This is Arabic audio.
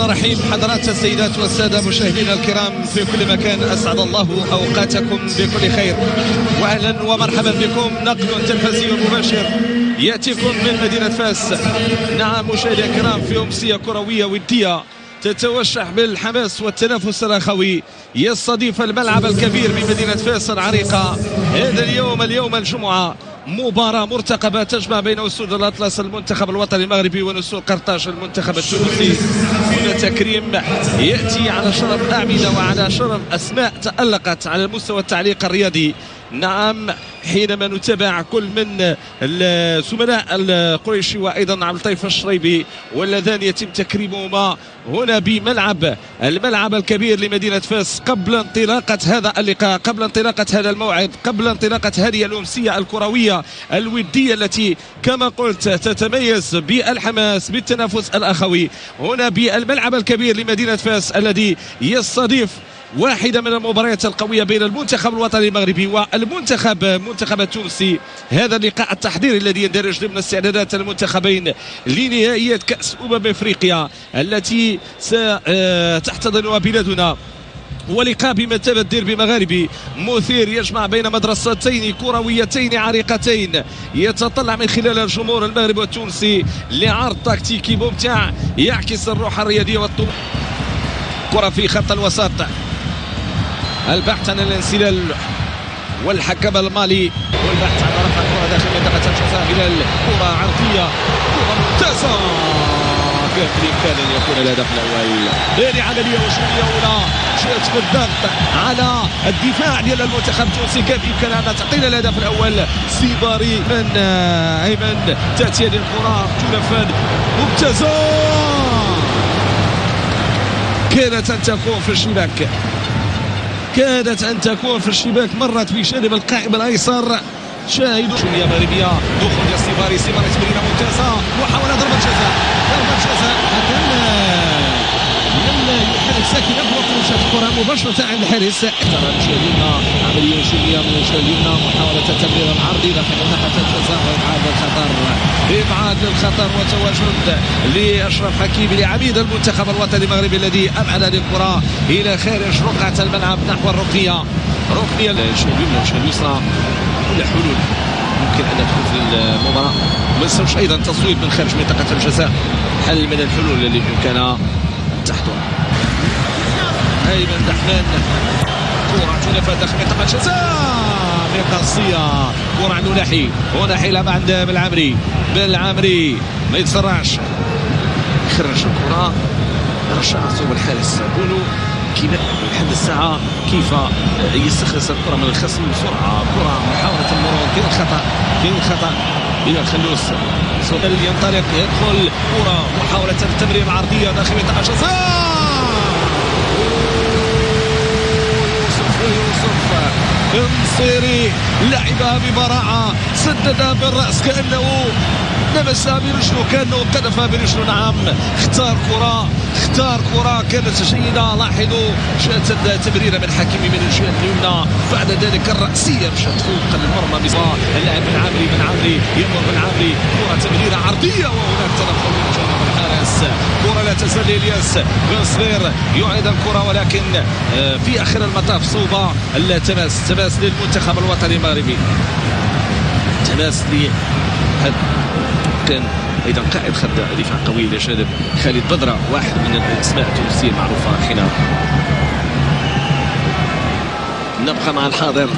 رحيم حضرات السيدات والسادة مشاهدينا الكرام في كل مكان، أسعد الله أوقاتكم بكل خير وأهلا ومرحبا بكم. نقل تلفزيوني مباشر يأتيكم من مدينة فاس. نعم مشاهدينا الكرام، في أمسية كروية ودية تتوشح بالحماس والتنافس الأخوي يستضيف الملعب الكبير بمدينة فاس العريقة هذا اليوم الجمعة مباراة مرتقبة تجمع بين أسود الأطلس المنتخب الوطني المغربي ونسور قرطاج المنتخب التونسي. هنا تكريم يأتي على شرف أعمدة وعلى شرف أسماء تألقت على المستوى التعليق الرياضي. نعم، حينما نتابع كل من الزملاء القريشي وايضا عبد اللطيف الشريبي واللذان يتم تكريمهما هنا الملعب الكبير لمدينه فاس قبل انطلاقه هذا اللقاء، قبل انطلاقه هذا الموعد، قبل انطلاقه هذه الامسيه الكرويه الوديه التي كما قلت تتميز بالحماس بالتنافس الاخوي هنا بالملعب الكبير لمدينه فاس الذي يستضيف واحدة من المباريات القوية بين المنتخب الوطني المغربي والمنتخب التونسي. هذا اللقاء التحضيري الذي يندرج ضمن استعدادات المنتخبين لنهائيات كأس أفريقيا التي ستحتضنها بلادنا، ولقاء بمثابة ديربي مغاربي مثير يجمع بين مدرستين كرويتين عريقتين يتطلع من خلال الجمهور المغربي والتونسي لعرض تكتيكي ممتع يعكس الروح الرياضية والطموح. كرة في خط الوسط، البحث عن الانسلال والحكم المالي والبحث عن رفع الكرة داخل منطقة الجزاء إلى الكرة عرضية، كرة ممتازة كان بإمكان أن يكون الهدف الأول. هذه عملية هجومية أولى جاءت بالضغط على الدفاع ديال المنتخب التونسي، كان بإمكانها أن تعطينا الهدف الأول. سيباري من أيمن تأتي هذه الكرة تنفذ ممتازة، كانت أن تكون في الشباك، مرت بجانب القائم الأيسر. شاهدوا شوية مغربية، دخول ديال سيباري تمريرة ممتازة وحاول ضربة جزاء لم يحرك ساكن أبوة وشاف الكرة مباشرة عند الحارس. ترى مشاهدينا عملية هجومية من مشاهدينا، محاولة التمرير العرضي داخل منطقة الجزاء إبعاد للخطر وتواجد لأشرف حكيمي لعميد المنتخب الوطني المغربي الذي أبعد هذه الكرة إلى خارج رقعة الملعب نحو الركنية الجهة اليمنى والجهة اليسرى. كل حلول ممكن أن تكون في المباراة، ما ننساوش أيضا تصويب من خارج منطقة الجزاء حل من الحلول التي بإمكانها أن تحضر. أيمن دحمان، كرة تنفذ داخل منطقة الجزاء قاسية، كرة عنده ناحي وناحي لعب عند بالعمري ما يتسرعش، يخرج الكرة رشع صوب الحارس. قولوا كيما لحد الساعة كيف يستخلص الكرة من الخصم بسرعة. كرة محاولة المرور، كاين الخطأ إلى الخلوص، سؤال ينطلق يدخل كرة محاولة التمرير العرضية داخل منطقة الجزاء. يوسف انصيري لعبها ببراعة، سددها بالرأس كأنه لمسها برجله، كأنه قذفها برجله. نعم، اختار كرة كانت جيدة. لاحظوا جاءت التمريرة من حكيمي من الجهة اليمنى، بعد ذلك الرأسية مشات فوق المرمى بصواب اللاعب بن عمري يمر بن عمري، كرة تمريرة عرضية وهناك تدخل من جانب الحارس. كرة لا تزال إلياس بن صغير يعيد الكرة، ولكن في آخر المطاف صوبة التماس للمنتخب الوطني المغربي. تماس كان ايضا قائد خد دفاع قوي الى جانب خالد بدره، واحد من الاسماء التونسيه المعروفه. حين نبقى مع الحاضر